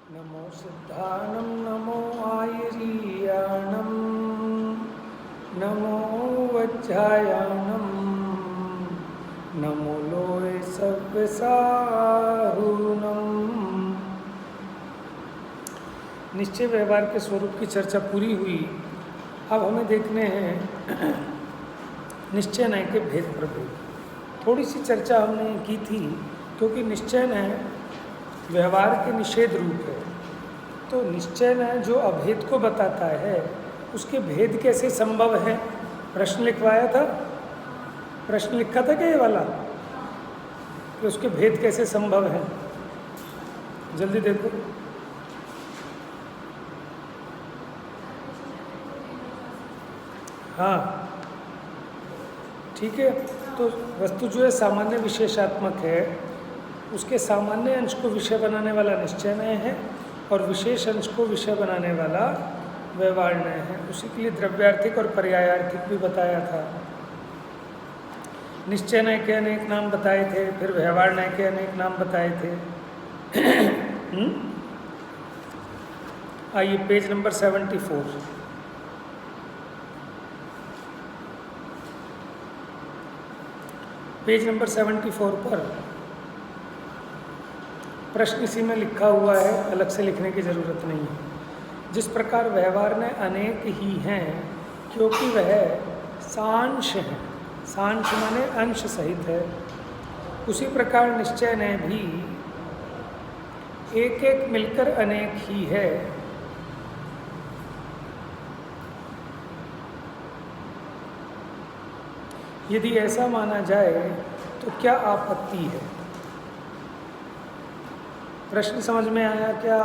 नमो सिद्धानं नमो आयर्याणं नमो वज्रायाणं नमो लोय सव्यसारुणम्। निश्चय व्यवहार के स्वरूप की चर्चा पूरी हुई। अब हमें देखने हैं निश्चय न्याय के भेद प्रभेद। थोड़ी सी चर्चा हमने की थी, क्योंकि निश्चय न्याय व्यवहार के निषेध रूप है। तो निश्चय न्याय जो अभेद को बताता है, उसके भेद कैसे संभव है? प्रश्न लिखवाया था, प्रश्न लिखा था क्या ये वाला, कि उसके भेद कैसे संभव है? जल्दी देखो। हाँ ठीक है। तो वस्तु जो है सामान्य विशेषात्मक है, उसके सामान्य अंश को विषय बनाने वाला निश्चय न्याय है और विशेष अंश को विषय बनाने वाला व्यवहार न्याय है। उसी के लिए द्रव्यार्थिक और पर्यायार्थिक भी बताया था। निश्चय न्याय के अनेक नाम बताए थे, फिर व्यवहार न्याय के अनेक नाम बताए थे। आइए पेज नंबर 74। पेज नंबर 74 पर प्रश्न इसी में लिखा हुआ है, अलग से लिखने की ज़रूरत नहीं है। जिस प्रकार व्यवहार में अनेक ही हैं क्योंकि वह सांश हैं, सांश माने अंश सहित है, उसी प्रकार निश्चय ने भी एक एक मिलकर अनेक ही है। यदि ऐसा माना जाए तो क्या आपत्ति है? प्रश्न समझ में आया क्या?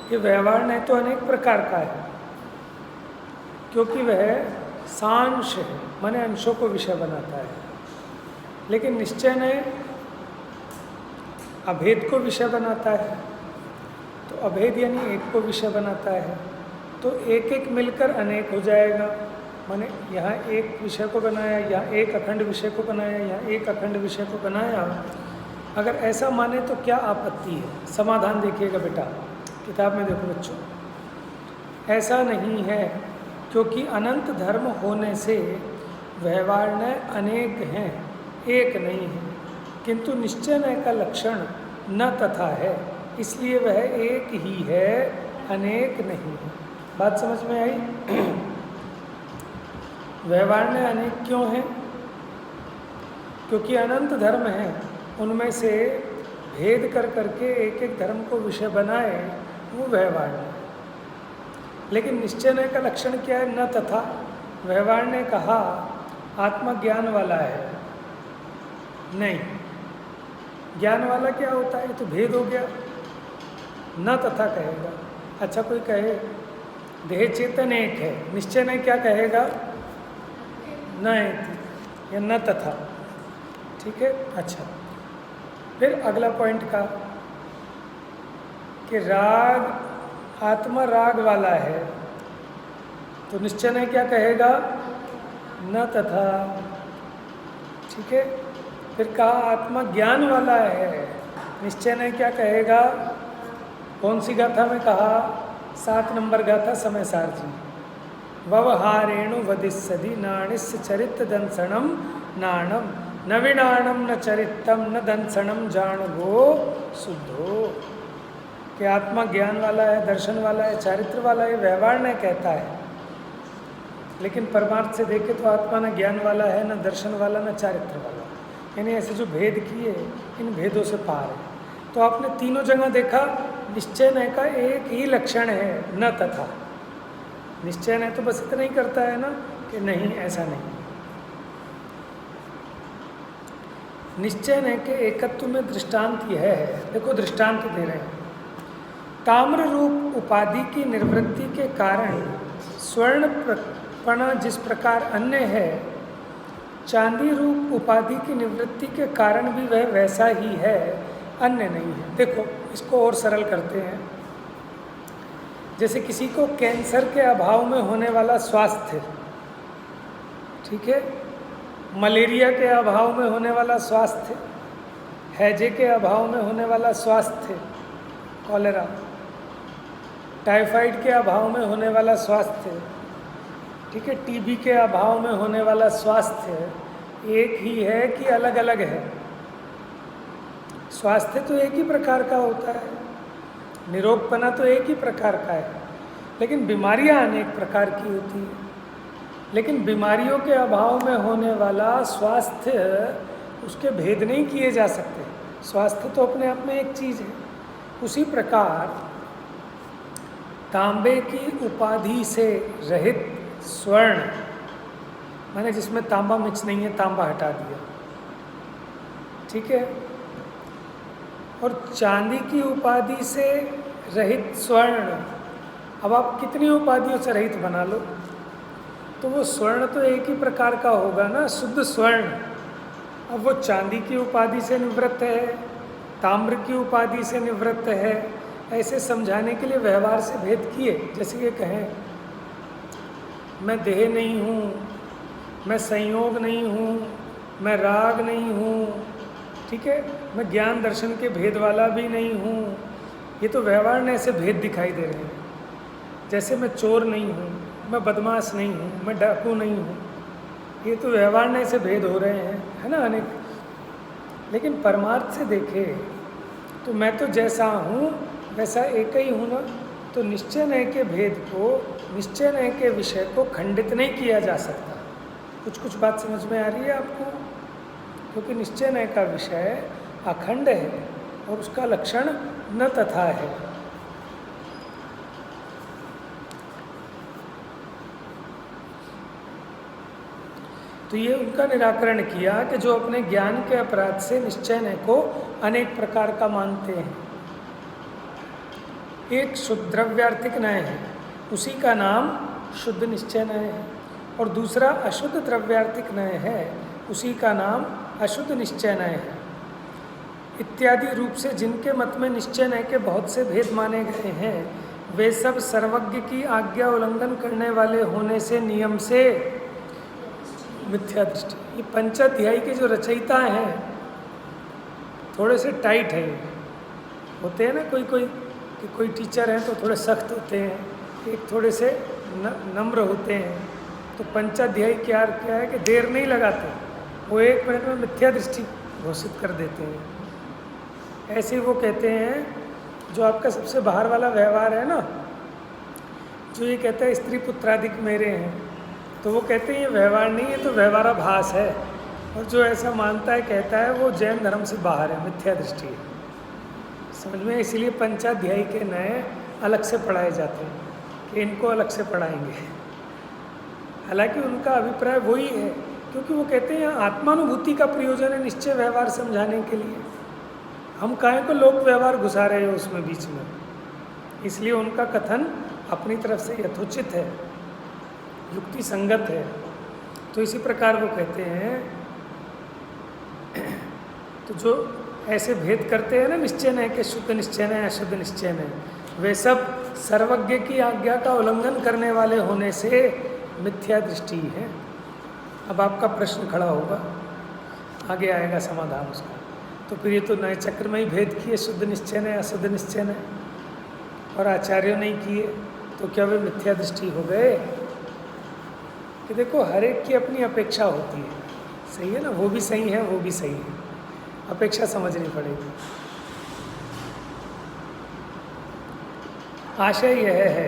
कि व्यवहार न्याय तो अनेक प्रकार का है क्योंकि वह सांश है, माने अंशों को विषय बनाता है। लेकिन निश्चय न्याय अभेद को विषय बनाता है, तो अभेद यानी एक को विषय बनाता है, तो एक एक मिलकर अनेक हो जाएगा। माने यहाँ एक विषय को बनाया, यहाँ एक अखंड विषय को बनाया, यहाँ एक अखंड विषय को बनाया। अगर ऐसा माने तो क्या आपत्ति है? समाधान देखिएगा बेटा, किताब में देखो बच्चों। ऐसा नहीं है, क्योंकि अनंत धर्म होने से व्यवहार न्याय अनेक हैं, एक नहीं है। किंतु निश्चय न्याय का लक्षण न तथा है, इसलिए वह एक ही है, अनेक नहीं है। बात समझ में आई? व्यवहार न्याय अनेक क्यों है? क्योंकि अनंत धर्म हैं, उनमें से भेद कर करके एक एक धर्म को विषय बनाए, वो व्यवहार न्याय। लेकिन निश्चय न्याय का लक्षण क्या है? न तथा। व्यवहार ने कहा आत्मज्ञान वाला है, नहीं। ज्ञान वाला क्या होता है? तो भेद हो गया, न तथा कहेगा। अच्छा कोई कहे देह चेतन एक है, निश्चय न्याय क्या कहेगा? न या न तथा। ठीक है। अच्छा, फिर अगला पॉइंट का कि राग, आत्मा राग वाला है, तो निश्चय न्याय क्या कहेगा? न तथा। ठीक है। फिर कहा आत्मा ज्ञान वाला है, निश्चय न्याय क्या कहेगा? कौन सी गाथा में कहा? 7 नंबर गाथा समय सार जी। व्यवहारेणु वदिष्यति नाणिस्य चरित दंसनम नाणम नविनाणम न चरितम न दंसनम जाणगो शुद्धो। कि आत्मा ज्ञान वाला है, दर्शन वाला है, चारित्र वाला है, व्यवहार न्याय कहता है। लेकिन परमार्थ से देखे तो आत्मा न ज्ञान वाला है, न दर्शन वाला, न चारित्र वाला। यानी ऐसे जो भेद किए, इन भेदों से पार है। तो आपने तीनों जगह देखा निश्चय न्याय का एक ही लक्षण है, न तथा। निश्चय न्याय तो बस इतना ही करता है ना कि नहीं, ऐसा नहीं। निश्चय न्याय के एकत्व में दृष्टांत यह है, देखो दृष्टांत दे रहे हैं। ताम्र रूप उपाधि की निर्वृत्ति के कारण स्वर्ण प्रपण जिस प्रकार अन्य है, चांदी रूप उपाधि की निवृत्ति के कारण भी वह वैसा ही है, अन्य नहीं है। देखो इसको और सरल करते हैं। जैसे किसी को कैंसर के अभाव में होने वाला स्वास्थ्य, ठीक है, मलेरिया के अभाव में होने वाला स्वास्थ्य, हैजे के अभाव में होने वाला स्वास्थ्य, कॉलेरा, टाइफाइड के अभाव में होने वाला स्वास्थ्य, ठीक है, टीबी के अभाव में होने वाला स्वास्थ्य एक ही है कि अलग अलग है? स्वास्थ्य तो एक ही प्रकार का होता है, निरोगपना तो एक ही प्रकार का है, लेकिन बीमारियां अनेक प्रकार की होती हैं। लेकिन बीमारियों के अभाव में होने वाला स्वास्थ्य, उसके भेद नहीं किए जा सकते। स्वास्थ्य तो अपने आप में एक चीज़ है। उसी प्रकार तांबे की उपाधि से रहित स्वर्ण, मैंने जिसमें तांबा मिक्स नहीं है, तांबा हटा दिया, ठीक है, और चांदी की उपाधि से रहित स्वर्ण, अब आप कितनी उपाधियों से रहित बना लो, तो वो स्वर्ण तो एक ही प्रकार का होगा ना, शुद्ध स्वर्ण। अब वो चांदी की उपाधि से निवृत्त है, ताम्र की उपाधि से निवृत्त है, ऐसे समझाने के लिए व्यवहार से भेद किए। जैसे कि कहें मैं देह नहीं हूँ, मैं संयोग नहीं हूँ, मैं राग नहीं हूँ, ठीक है, मैं ज्ञान दर्शन के भेद वाला भी नहीं हूँ। ये तो व्यवहार में ऐसे भेद दिखाई दे रहे हैं। जैसे मैं चोर नहीं हूँ, मैं बदमाश नहीं हूँ, मैं डाकू नहीं हूँ, ये तो व्यवहार में ऐसे भेद हो रहे हैं, है ना, अनेक। लेकिन परमार्थ से देखें तो मैं तो जैसा हूँ वैसा एक ही हूँ ना। तो निश्चय नय के भेद को, निश्चय नय के विषय को खंडित नहीं किया जा सकता। कुछ कुछ बात समझ में आ रही है आपको? क्योंकि निश्चय नय का विषय अखंड है और उसका लक्षण न तथा है। तो ये उनका निराकरण किया कि जो अपने ज्ञान के अपराध से निश्चय नय को अनेक प्रकार का मानते हैं। एक शुद्ध द्रव्यार्थिक नय है, उसी का नाम शुद्ध निश्चय नय है, और दूसरा अशुद्ध द्रव्यार्थिक नय है, उसी का नाम अशुद्ध निश्चय नय है। इत्यादि रूप से जिनके मत में निश्चय नय के बहुत से भेद माने गए हैं, वे सब सर्वज्ञ की आज्ञा उल्लंघन करने वाले होने से नियम से मिथ्या दृष्टि। ये पंचाध्यायी के जो रचयिता हैं थोड़े से टाइट है, होते हैं ना, कोई टीचर हैं तो थोड़े सख्त होते हैं, एक थोड़े से नम्र होते हैं। तो पंचाध्यायी क्या है कि देर नहीं लगाते, वो 1 मिनट में मिथ्या दृष्टि घोषित कर देते हैं। ऐसे वो कहते हैं जो आपका सबसे बाहर वाला व्यवहार है ना, जो ये कहता है स्त्री पुत्रादिक मेरे हैं, तो वो कहते हैं ये व्यवहार नहीं है, तो व्यवहाराभास है। और जो ऐसा मानता है कहता है वो जैन धर्म से बाहर है, मिथ्या दृष्टि है। समझ में? इसीलिए पंचाध्यायी के नए अलग से पढ़ाए जाते हैं कि इनको अलग से पढ़ाएंगे। हालांकि उनका अभिप्राय वही है, क्योंकि वो कहते हैं आत्मानुभूति का प्रयोजन है निश्चय व्यवहार समझाने के लिए। हम काहे को लोक व्यवहार घुसा रहे हो उसमें बीच में, इसलिए उनका कथन अपनी तरफ से यथोचित है, युक्ति संगत है। तो इसी प्रकार वो कहते हैं, तो जो ऐसे भेद करते हैं ना निश्चय नय के, शुद्ध निश्चय नय, अशुद्ध निश्चय नय, वे सब सर्वज्ञ की आज्ञा का उल्लंघन करने वाले होने से मिथ्या दृष्टि है। अब आपका प्रश्न खड़ा होगा, आगे आएगा समाधान उसका। तो फिर ये तो नए चक्र में ही भेद किए, शुद्ध निश्चय नय, अशुद्ध निश्चय नय, और आचार्यों नहीं किए, तो क्या वे मिथ्या दृष्टि हो गए? कि देखो हर एक की अपनी अपेक्षा होती है, सही है ना, वो भी सही है, वो भी सही है, अपेक्षा समझनी पड़ेगी। आशय यह है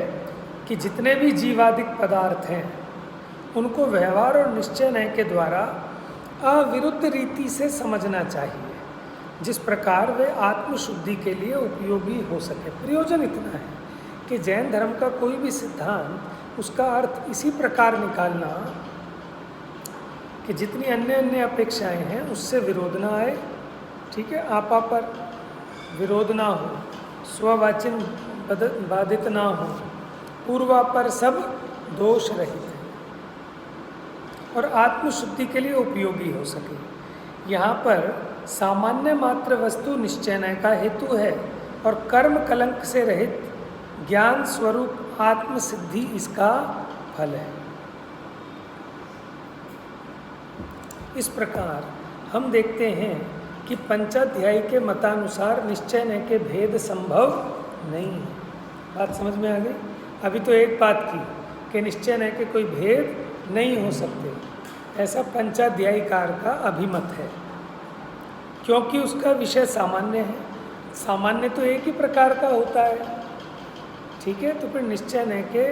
कि जितने भी जीवादिक पदार्थ हैं उनको व्यवहार और निश्चय नय के द्वारा अविरुद्ध रीति से समझना चाहिए, जिस प्रकार वे आत्मशुद्धि के लिए उपयोगी हो सके। प्रयोजन इतना है कि जैन धर्म का कोई भी सिद्धांत, उसका अर्थ इसी प्रकार निकालना कि जितनी अन्य अन्य अपेक्षाएं हैं उससे विरोध ना आए, ठीक है, आपा पर विरोध ना हो, स्ववाचिन बाधित ना हो, पूर्वा पर सब दोष रहित है, और आत्मशुद्धि के लिए उपयोगी हो सके। यहाँ पर सामान्य मात्र वस्तु निश्चय नय का हेतु है और कर्म कलंक से रहित ज्ञान स्वरूप आत्मसिद्धि इसका फल है। इस प्रकार हम देखते हैं कि पंचाध्यायी के मतानुसार निश्चय नय के भेद संभव नहीं है। बात समझ में आ गई? अभी तो एक बात की कि निश्चय न के कोई भेद नहीं हो सकते, ऐसा पंचाध्यायीकार का अभिमत है, क्योंकि उसका विषय सामान्य है। सामान्य तो एक ही प्रकार का होता है, ठीक है। तो फिर निश्चय न के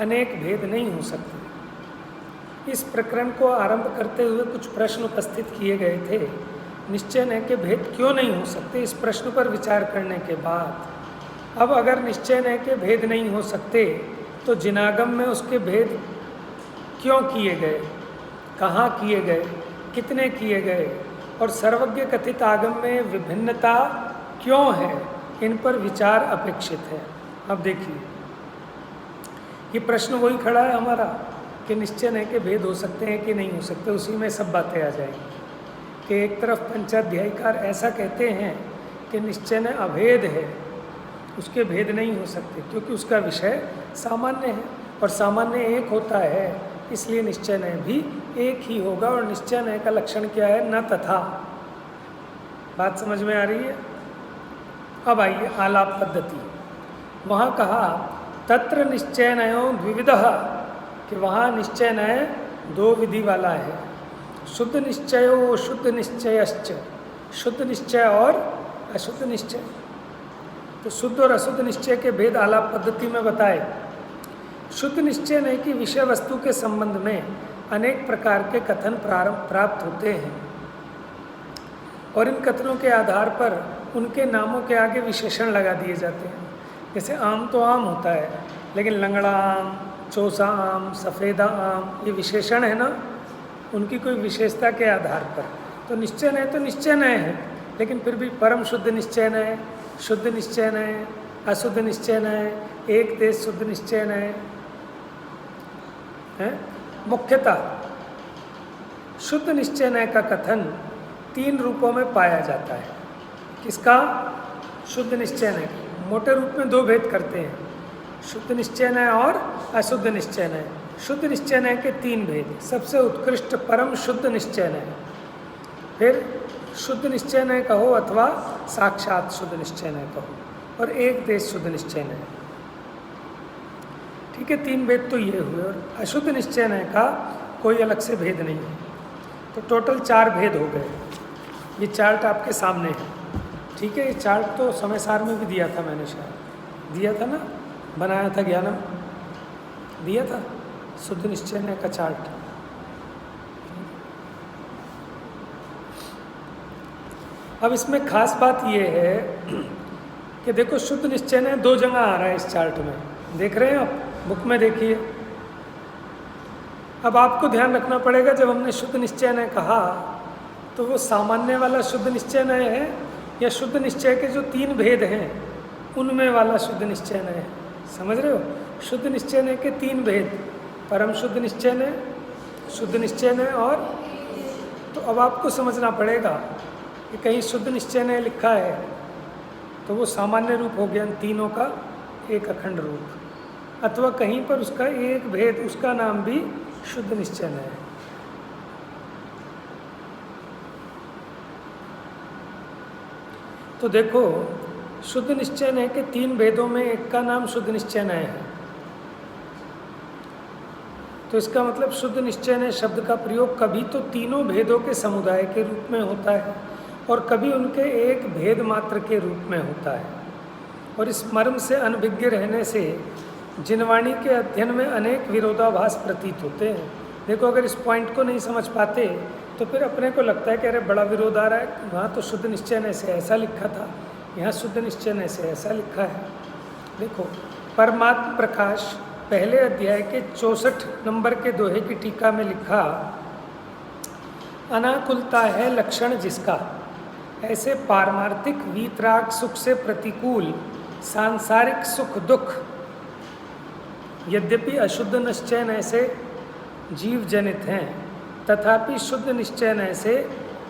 अनेक भेद नहीं हो सकते। इस प्रकरण को आरंभ करते हुए कुछ प्रश्न उपस्थित किए गए थे। निश्चय न के भेद क्यों नहीं हो सकते, इस प्रश्न पर विचार करने के बाद अब अगर निश्चय न के भेद नहीं हो सकते तो जिनागम में उसके भेद क्यों किए गए, कहाँ किए गए, कितने किए गए, और सर्वज्ञ कथित आगम में विभिन्नता क्यों है, इन पर विचार अपेक्षित है। अब देखिए, ये प्रश्न वही खड़ा है हमारा कि निश्चय न के भेद हो सकते हैं कि नहीं हो सकते। उसी में सब बातें आ जाएंगी कि एक तरफ पंचाध्यायीकार ऐसा कहते हैं कि निश्चय न अभेद है, उसके भेद नहीं हो सकते क्योंकि उसका विषय सामान्य है, और सामान्य एक होता है, इसलिए निश्चय न भी एक ही होगा। और निश्चय न का लक्षण क्या है? न तथा। बात समझ में आ रही है? अब आइए आलाप पद्धति। वहाँ कहा तत्र निश्चय नयो द्विविधः, कि वहाँ निश्चय नय दो विधि वाला है। शुद्ध निश्चयो शुद्ध निश्चयश्च, शुद्ध निश्चय और अशुद्ध निश्चय। तो शुद्ध और अशुद्ध निश्चय के भेद आलाप पद्धति में बताए। शुद्ध निश्चय नहीं कि विषय वस्तु के संबंध में अनेक प्रकार के कथन प्राप्त होते हैं, और इन कथनों के आधार पर उनके नामों के आगे विशेषण लगा दिए जाते हैं। जैसे आम तो आम होता है, लेकिन लंगड़ा आम, चौसा आम, सफ़ेदा आम, ये विशेषण है ना, उनकी कोई विशेषता के आधार पर। तो निश्चय नय तो निश्चय नय है, लेकिन फिर भी परम शुद्ध निश्चय नय, शुद्ध निश्चय नय, अशुद्ध निश्चय नय, एक देश शुद्ध निश्चय नय है। मुख्यतः शुद्ध निश्चय नय का कथन तीन रूपों में पाया जाता है। किसका? शुद्ध निश्चय नय। मोटे रूप में दो भेद करते हैं, शुद्ध निश्चय नय और अशुद्ध निश्चय नय। शुद्ध निश्चय नय के तीन भेद। सबसे उत्कृष्ट परम शुद्ध निश्चय नय, फिर शुद्ध निश्चय नय कहो अथवा साक्षात शुद्ध निश्चय नय कहो, और एक देश शुद्ध निश्चय नय। ठीक है, तीन भेद तो ये हुए, और अशुद्ध निश्चय नय का कोई अलग से भेद नहीं है। तो टोटल चार भेद हो गए। ये चार्ट आपके सामने है, ठीक है। ये चार्ट तो समय सार में भी दिया था, मैंने शायद दिया था ना, बनाया था, ज्ञानम दिया था, शुद्ध निश्चय नय का चार्ट। अब इसमें खास बात ये है कि देखो शुद्ध निश्चय नय दो जगह आ रहा है इस चार्ट में, देख रहे हैं आप, बुक में देखिए। अब आपको ध्यान रखना पड़ेगा, जब हमने शुद्ध निश्चय नय कहा तो वो सामान्य वाला शुद्ध निश्चय नय है या शुद्ध निश्चय के जो तीन भेद हैं उनमें वाला शुद्ध निश्चय नय है। समझ रहे हो? शुद्ध निश्चय नय के तीन भेद, परम शुद्ध निश्चय नय, शुद्ध निश्चय नय, और तो अब आपको समझना पड़ेगा कि कहीं शुद्ध निश्चय नय लिखा है तो वो सामान्य रूप हो गया तीनों का एक अखंड रूप, अथवा कहीं पर उसका एक भेद, उसका नाम भी शुद्ध निश्चय नय है। तो देखो, शुद्ध निश्चय नय के तीन भेदों में एक का नाम शुद्ध निश्चय नय है। तो इसका मतलब शुद्ध निश्चय नय शब्द का प्रयोग कभी तो तीनों भेदों के समुदाय के रूप में होता है, और कभी उनके एक भेद मात्र के रूप में होता है। और इस मर्म से अनभिज्ञ रहने से जिनवाणी के अध्ययन में अनेक विरोधाभास प्रतीत होते हैं। देखो, अगर इस पॉइंट को नहीं समझ पाते तो फिर अपने को लगता है कि अरे बड़ा विरोध आ रहा है, वहाँ तो शुद्ध निश्चय नय से ऐसा लिखा था, यहाँ शुद्ध निश्चय नय से ऐसा लिखा है। देखो, परमात्म प्रकाश पहले अध्याय के 64 नंबर के दोहे की टीका में लिखा, अनाकुलता है लक्षण जिसका, ऐसे पारमार्थिक वीतराग सुख से प्रतिकूल सांसारिक सुख दुख यद्यपि अशुद्ध निश्चय नय से जीव जनित हैं, तथापि शुद्ध निश्चय नय से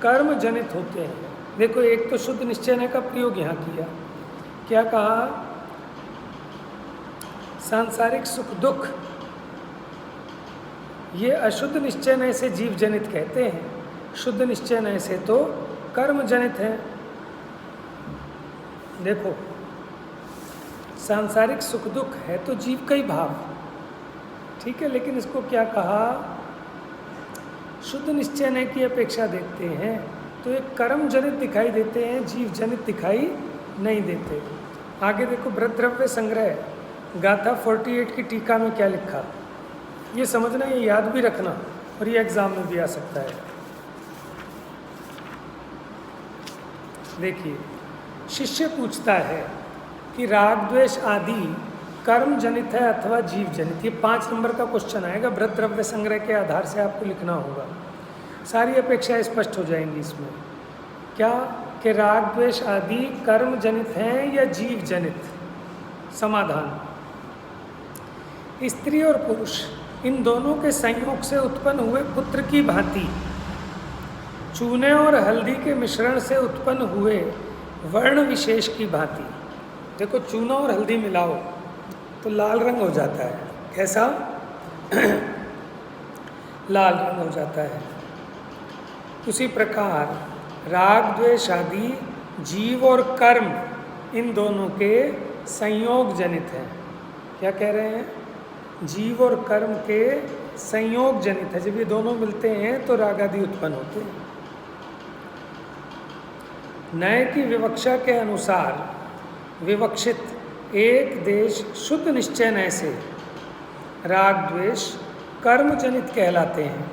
कर्म जनित होते हैं। देखो, एक तो शुद्ध निश्चय नय का प्रयोग यहाँ किया, क्या कहा? सांसारिक सुख दुख ये अशुद्ध निश्चय नय से जीव जनित कहते हैं, शुद्ध निश्चय नय से तो कर्म जनित है। देखो, सांसारिक सुख दुख है तो जीव का ही भाव, ठीक है। लेकिन इसको क्या कहा, शुद्ध निश्चय नय की अपेक्षा देखते हैं तो एक कर्म जनित दिखाई देते हैं, जीव जनित दिखाई नहीं देते। आगे देखो, बृहद्रव्य संग्रह गाथा 48 की टीका में क्या लिखा, ये समझना, ये याद भी रखना, और ये एग्जाम में भी आ सकता है। देखिए, शिष्य पूछता है कि राग द्वेष आदि कर्म जनित है अथवा जीव जनित। ये 5 नंबर का क्वेश्चन आएगा, बृहद्रव्य संग्रह के आधार से आपको लिखना होगा। सारी अपेक्षाएं स्पष्ट हो जाएंगी इसमें। क्या कि राग द्वेष आदि कर्म जनित हैं या जीव जनित? समाधान, स्त्री और पुरुष इन दोनों के संयोग से उत्पन्न हुए पुत्र की भांति चूने और हल्दी के मिश्रण से उत्पन्न हुए वर्ण विशेष की भांति। देखो, चूना और हल्दी मिलाओ तो लाल रंग हो जाता है। कैसा? लाल रंग हो जाता है। उसी प्रकार राग द्वेष आदि जीव और कर्म इन दोनों के संयोग जनित हैं। क्या कह रहे हैं? जीव और कर्म के संयोग जनित है। जब ये दोनों मिलते हैं तो राग आदि उत्पन्न होते हैं। न्याय की विवक्षा के अनुसार विवक्षित एक देश शुद्ध निश्चय नय से राग द्वेष कर्म जनित कहलाते हैं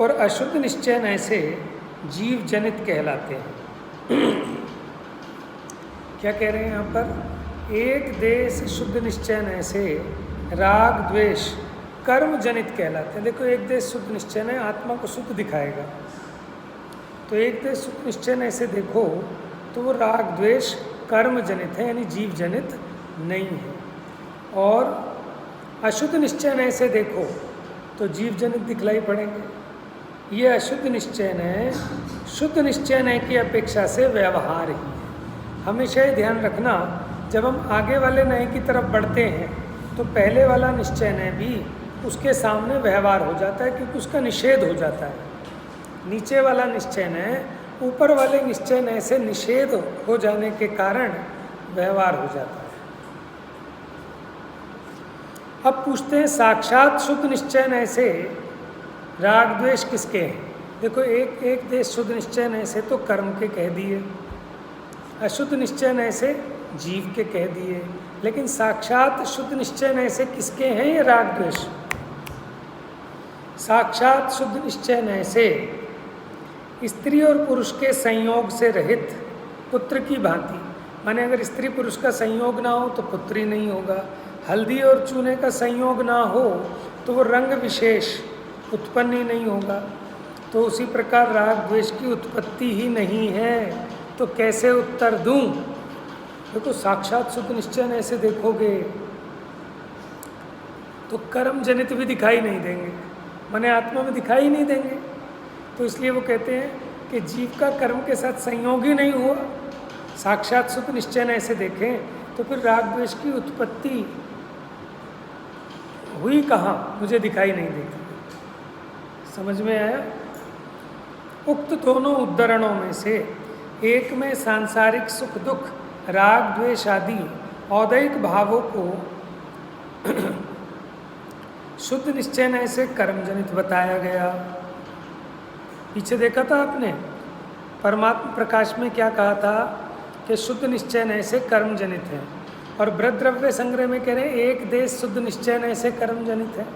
और अशुद्ध निश्चय नय से जीव जनित कहलाते हैं। क्या कह रहे हैं यहाँ पर? एक देश शुद्ध निश्चय नय से राग द्वेष कर्म जनित कहलाते हैं। देखो, एक देश शुद्ध निश्चय नय आत्मा को शुद्ध दिखाएगा, तो एक देश शुद्ध निश्चय नय से देखो तो वो राग द्वेष कर्म जनित है, यानी जीव जनित नहीं है। और अशुद्ध निश्चय नय से देखो तो जीव जनित दिखलाई पड़ेंगे। ये अशुद्ध निश्चय नय शुद्ध निश्चय नय की अपेक्षा से व्यवहार ही है। हमेशा ही ध्यान रखना, जब हम आगे वाले नय की तरफ बढ़ते हैं तो पहले वाला निश्चय नय भी उसके सामने व्यवहार हो जाता है, क्योंकि उसका निषेध हो जाता है। नीचे वाला निश्चय नय ऊपर वाले निश्चय नय से निषेध हो जाने के कारण व्यवहार हो जाता है। अब पूछते हैं, साक्षात शुद्ध निश्चय नय से राग द्वेष किसके हैं? देखो, एक देश शुद्ध निश्चय नय से तो कर्म के कह दिए, अशुद्ध निश्चय नय से जीव के कह दिए, लेकिन साक्षात शुद्ध निश्चय नय से किसके हैं ये राग द्वेष? साक्षात शुद्ध निश्चय नय से स्त्री और पुरुष के संयोग से रहित पुत्र की भांति। माने अगर स्त्री पुरुष का संयोग ना हो तो पुत्र ही नहीं होगा, हल्दी और चूने का संयोग ना हो तो वो रंग विशेष उत्पन्न ही नहीं होगा। तो उसी प्रकार राग द्वेष की उत्पत्ति ही नहीं है, तो कैसे उत्तर दूं? देखो, साक्षात शुद्ध निश्चय नय से देखोगे तो कर्म जनित भी दिखाई नहीं देंगे, माने आत्मा में दिखाई नहीं देंगे। तो इसलिए वो कहते हैं कि जीव का कर्म के साथ संयोग ही नहीं हुआ। साक्षात शुद्ध निश्चय नय से देखें तो फिर राग द्वेष की उत्पत्ति हुई कहाँ? मुझे दिखाई नहीं देती। समझ में आया? उक्त दोनों उद्धरणों में से एक में सांसारिक सुख दुख राग द्वेष आदि औदैहिक भावों को शुद्ध निश्चय नय से कर्मजनित बताया गया। पीछे देखा था आपने, परमात्मा प्रकाश में क्या कहा था कि शुद्ध निश्चय नय से कर्म जनित है, और बृहद्रव्य संग्रह में कह रहे हैं एक देश शुद्ध निश्चय नय से कर्म जनित है।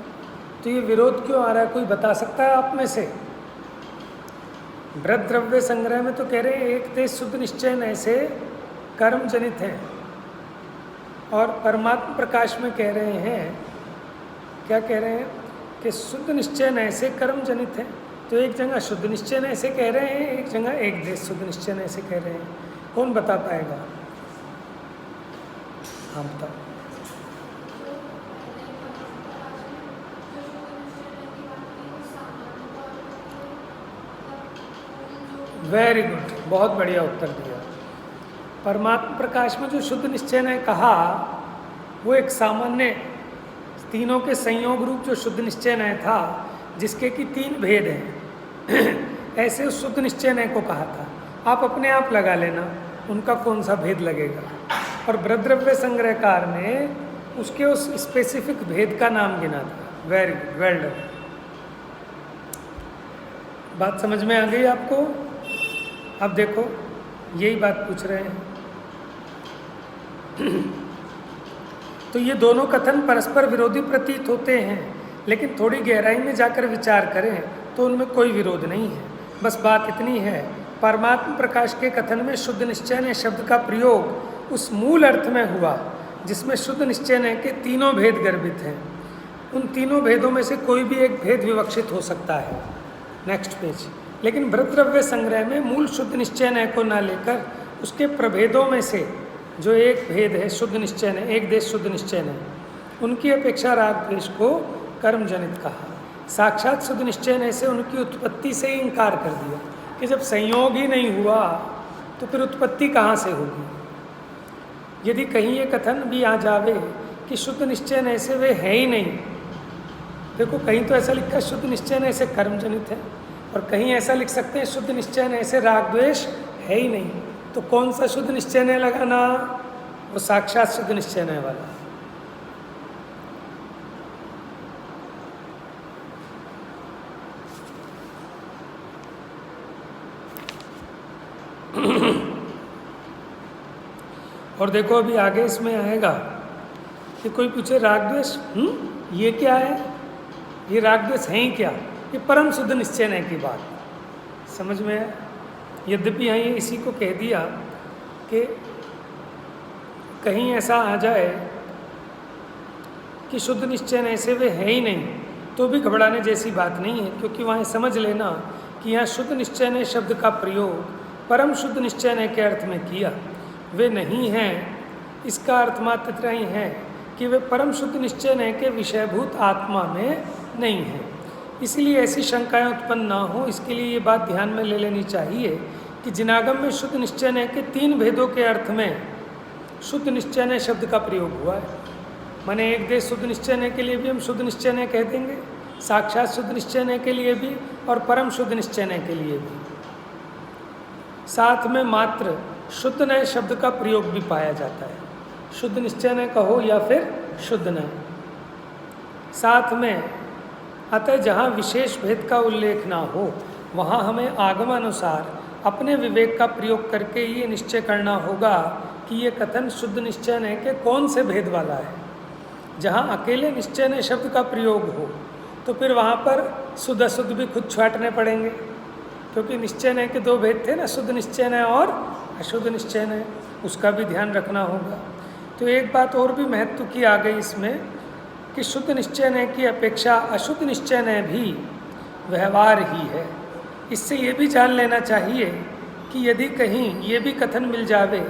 तो ये विरोध क्यों आ रहा है? कोई बता सकता है आप में से? बृहद्रव्य संग्रह में तो कह रहे हैं एक देश शुद्ध निश्चय नय से कर्म जनित है, और परमात्मा प्रकाश में कह रहे हैं, क्या कह रहे हैं कि शुद्ध निश्चय नय से कर्म जनित है। तो एक जगह शुद्ध निश्चय नय से कह रहे हैं, एक जगह एक देश शुद्ध निश्चय नय से कह रहे हैं। कौन बता पाएगा? हाँ, बताओ। वेरी गुड, बहुत बढ़िया उत्तर दिया। परमात्मा प्रकाश में जो शुद्ध निश्चय नय कहा वो एक सामान्य तीनों के संयोग रूप जो शुद्ध निश्चय नय था, जिसके कि 3 भेद हैं, ऐसे उस शुद्ध निश्चय नय को कहा था। आप अपने आप लगा लेना उनका कौन सा भेद लगेगा। और बृहद्रव्य संग्रहकार ने उसके उस स्पेसिफिक भेद का नाम गिना दिया। Very good, well done. बात समझ में आ गई आपको? अब देखो, यही बात पूछ रहे हैं। तो ये दोनों कथन परस्पर विरोधी प्रतीत होते हैं, लेकिन थोड़ी गहराई में जाकर विचार करें तो उनमें कोई विरोध नहीं है। बस बात इतनी है, परमात्म प्रकाश के कथन में शुद्ध निश्चय शब्द का प्रयोग उस मूल अर्थ में हुआ जिसमें शुद्ध निश्चय के तीनों भेद गर्भित हैं। उन तीनों भेदों में से कोई भी एक भेद विवक्षित हो सकता है। Next page. लेकिन बृहद्रव्य संग्रह में मूल शुद्ध निश्चय को न लेकर उसके प्रभेदों में से जो एक भेद है शुद्ध निश्चय, एक देश शुद्ध निश्चय, उनकी अपेक्षा राग द्वेष को कर्मजनित कहा। साक्षात शुद्ध निश्चय से उनकी उत्पत्ति से ही इनकार कर दिया कि जब संयोग ही नहीं हुआ तो फिर उत्पत्ति कहाँ से होगी। यदि कहीं ये कथन भी आ जावे कि शुद्ध निश्चय से वे है ही नहीं, देखो कहीं तो ऐसा लिखा शुद्ध निश्चय से कर्मजनित है और कहीं ऐसा लिख सकते हैं शुद्ध निश्चय से राग द्वेष है ही नहीं, तो कौन सा शुद्ध निश्चय लगाना? वो साक्षात शुद्ध निश्चय वाला। और देखो अभी आगे इसमें आएगा कि कोई पूछे राग द्वेष ये क्या है, ये राग द्वेष है ही क्या? ये परम शुद्ध निश्चय की बात समझ में है। यद्यपि यहाँ ये इसी को कह दिया कि कहीं ऐसा आ जाए कि शुद्ध निश्चय से वे है ही नहीं, तो भी घबराने जैसी बात नहीं है, क्योंकि वहाँ समझ लेना कि यहाँ शुद्ध निश्चय शब्द का प्रयोग परम शुद्ध निश्चय के अर्थ में किया। वे नहीं हैं, इसका अर्थ मात्र इतना ही है कि वे परम शुद्ध निश्चय के विषयभूत आत्मा में नहीं है। इसलिए ऐसी शंकाएं उत्पन्न ना हो, इसके लिए ये बात ध्यान में ले लेनी चाहिए कि जिनागम में शुद्ध निश्चय के तीन भेदों के अर्थ में शुद्ध निश्चय शब्द का प्रयोग हुआ है। माने एक देश शुद्ध निश्चय के लिए भी हम शुद्ध निश्चय कह देंगे, साक्षात शुद्ध निश्चय के लिए भी और परम शुद्ध निश्चय के लिए भी। साथ में मात्र शुद्ध नय शब्द का प्रयोग भी पाया जाता है, शुद्ध निश्चय कहो या फिर शुद्ध नय। साथ में अतः जहाँ विशेष भेद का उल्लेख ना हो वहाँ हमें आगमानुसार अपने विवेक का प्रयोग करके ये निश्चय करना होगा कि ये कथन शुद्ध निश्चय के कौन से भेद वाला है। जहाँ अकेले निश्चय शब्द का प्रयोग हो तो फिर वहाँ पर शुद्ध अशुद्ध भी खुद छांटने पड़ेंगे, क्योंकि निश्चय के दो भेद थे ना, शुद्ध निश्चय और अशुद्ध निश्चय, उसका भी ध्यान रखना होगा। तो एक बात और भी महत्व की आ गई इसमें कि शुद्ध निश्चय की अपेक्षा अशुद्ध निश्चय भी व्यवहार ही है। इससे ये भी जान लेना चाहिए कि यदि कहीं ये भी कथन मिल जावे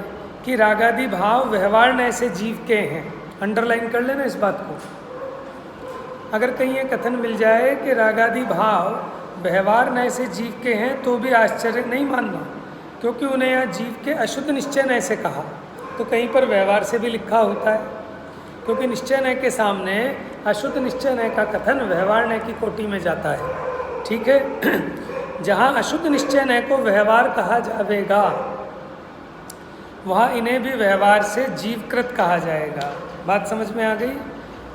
कि रागादि भाव व्यवहार नय से जीव के हैं, अंडरलाइन कर लेना इस बात को। अगर कहीं ये कथन मिल जाए कि रागादि भाव व्यवहार नय से जीव के हैं तो भी आश्चर्य नहीं मानना, क्योंकि उन्हें यहाँ जीव के अशुद्ध निश्चय नय से कहा, तो कहीं पर व्यवहार से भी लिखा होता है, क्योंकि निश्चय नय के सामने अशुद्ध निश्चय नय का कथन व्यवहार नय की कोटि में जाता है। ठीक है, जहाँ अशुद्ध निश्चय नय को व्यवहार कहा जाएगा वहाँ इन्हें भी व्यवहार से जीवकृत कहा जाएगा। बात समझ में आ गई?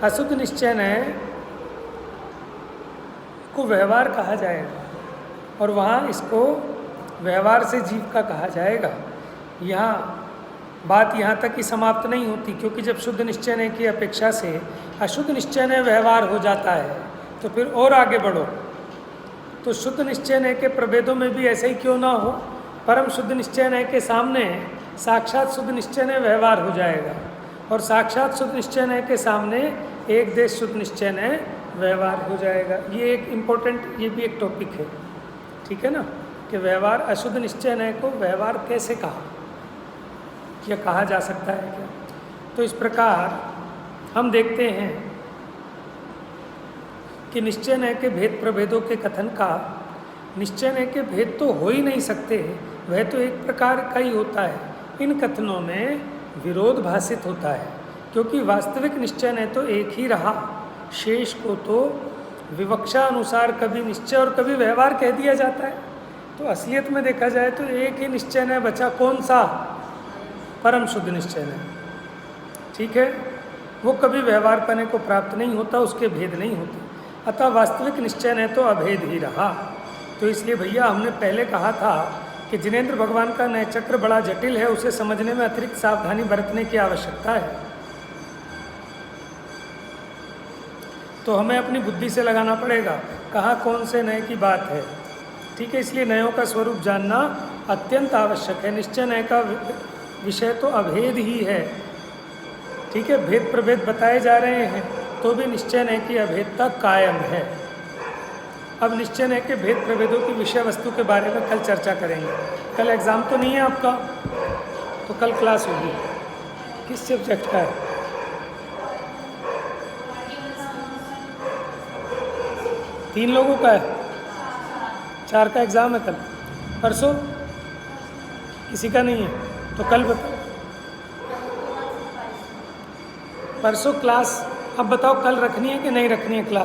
अशुद्ध निश्चय नय को व्यवहार कहा जाएगा और वहाँ इसको व्यवहार से जीव का कहा जाएगा। यहाँ बात यहाँ तक ही समाप्त नहीं होती, क्योंकि जब शुद्ध निश्चय की अपेक्षा से अशुद्ध निश्चय व्यवहार हो जाता है तो फिर और आगे बढ़ो तो शुद्ध निश्चय के प्रभेदों में भी ऐसे ही क्यों ना हो, परम शुद्ध निश्चय के सामने साक्षात शुद्ध निश्चय व्यवहार हो जाएगा और साक्षात शुद्ध निश्चय के सामने एक देश शुद्ध निश्चय व्यवहार हो जाएगा। ये एक इम्पोर्टेंट, ये भी एक टॉपिक है, ठीक है ना, कि व्यवहार अशुद्ध निश्चय को व्यवहार कैसे कहा या कहा जा सकता है क्या। तो इस प्रकार हम देखते हैं कि निश्चय नय के भेद प्रभेदों के कथन का निश्चय नय के भेद तो हो ही नहीं सकते, वह तो एक प्रकार का ही होता है। इन कथनों में विरोध भाषित होता है, क्योंकि वास्तविक निश्चय नय तो एक ही रहा, शेष को तो विवक्षा अनुसार कभी निश्चय और कभी व्यवहार कह दिया जाता है। तो असलियत में देखा जाए तो एक ही निश्चय नय बचा, कौन सा? परम शुद्ध निश्चय नय। ठीक है, वो कभी व्यवहारपने को प्राप्त नहीं होता, उसके भेद नहीं होते। अतः वास्तविक निश्चय ने तो अभेद ही रहा। तो इसलिए भैया हमने पहले कहा था कि जिनेंद्र भगवान का नय चक्र बड़ा जटिल है, उसे समझने में अतिरिक्त सावधानी बरतने की आवश्यकता है। तो हमें अपनी बुद्धि से लगाना पड़ेगा कहाँ कौन से नय की बात है। ठीक है, इसलिए नयों का स्वरूप जानना अत्यंत आवश्यक है। निश्चय नय का विषय तो अभेद ही है। ठीक है, भेद प्रभेद बताए जा रहे हैं तो भी निश्चय नय की अभेदता कायम है। अब निश्चय नय के भेद प्रभेदों की विषय वस्तु के बारे में कल चर्चा करेंगे। कल एग्ज़ाम तो नहीं है आपका, तो कल क्लास होगी। किस सब्जेक्ट का है? तीन लोगों का है, 4 का एग्ज़ाम है कल। परसों किसी का नहीं है, तो कल बताओ। परसों क्लास, अब बताओ कल रखनी है कि नहीं रखनी है क्लास?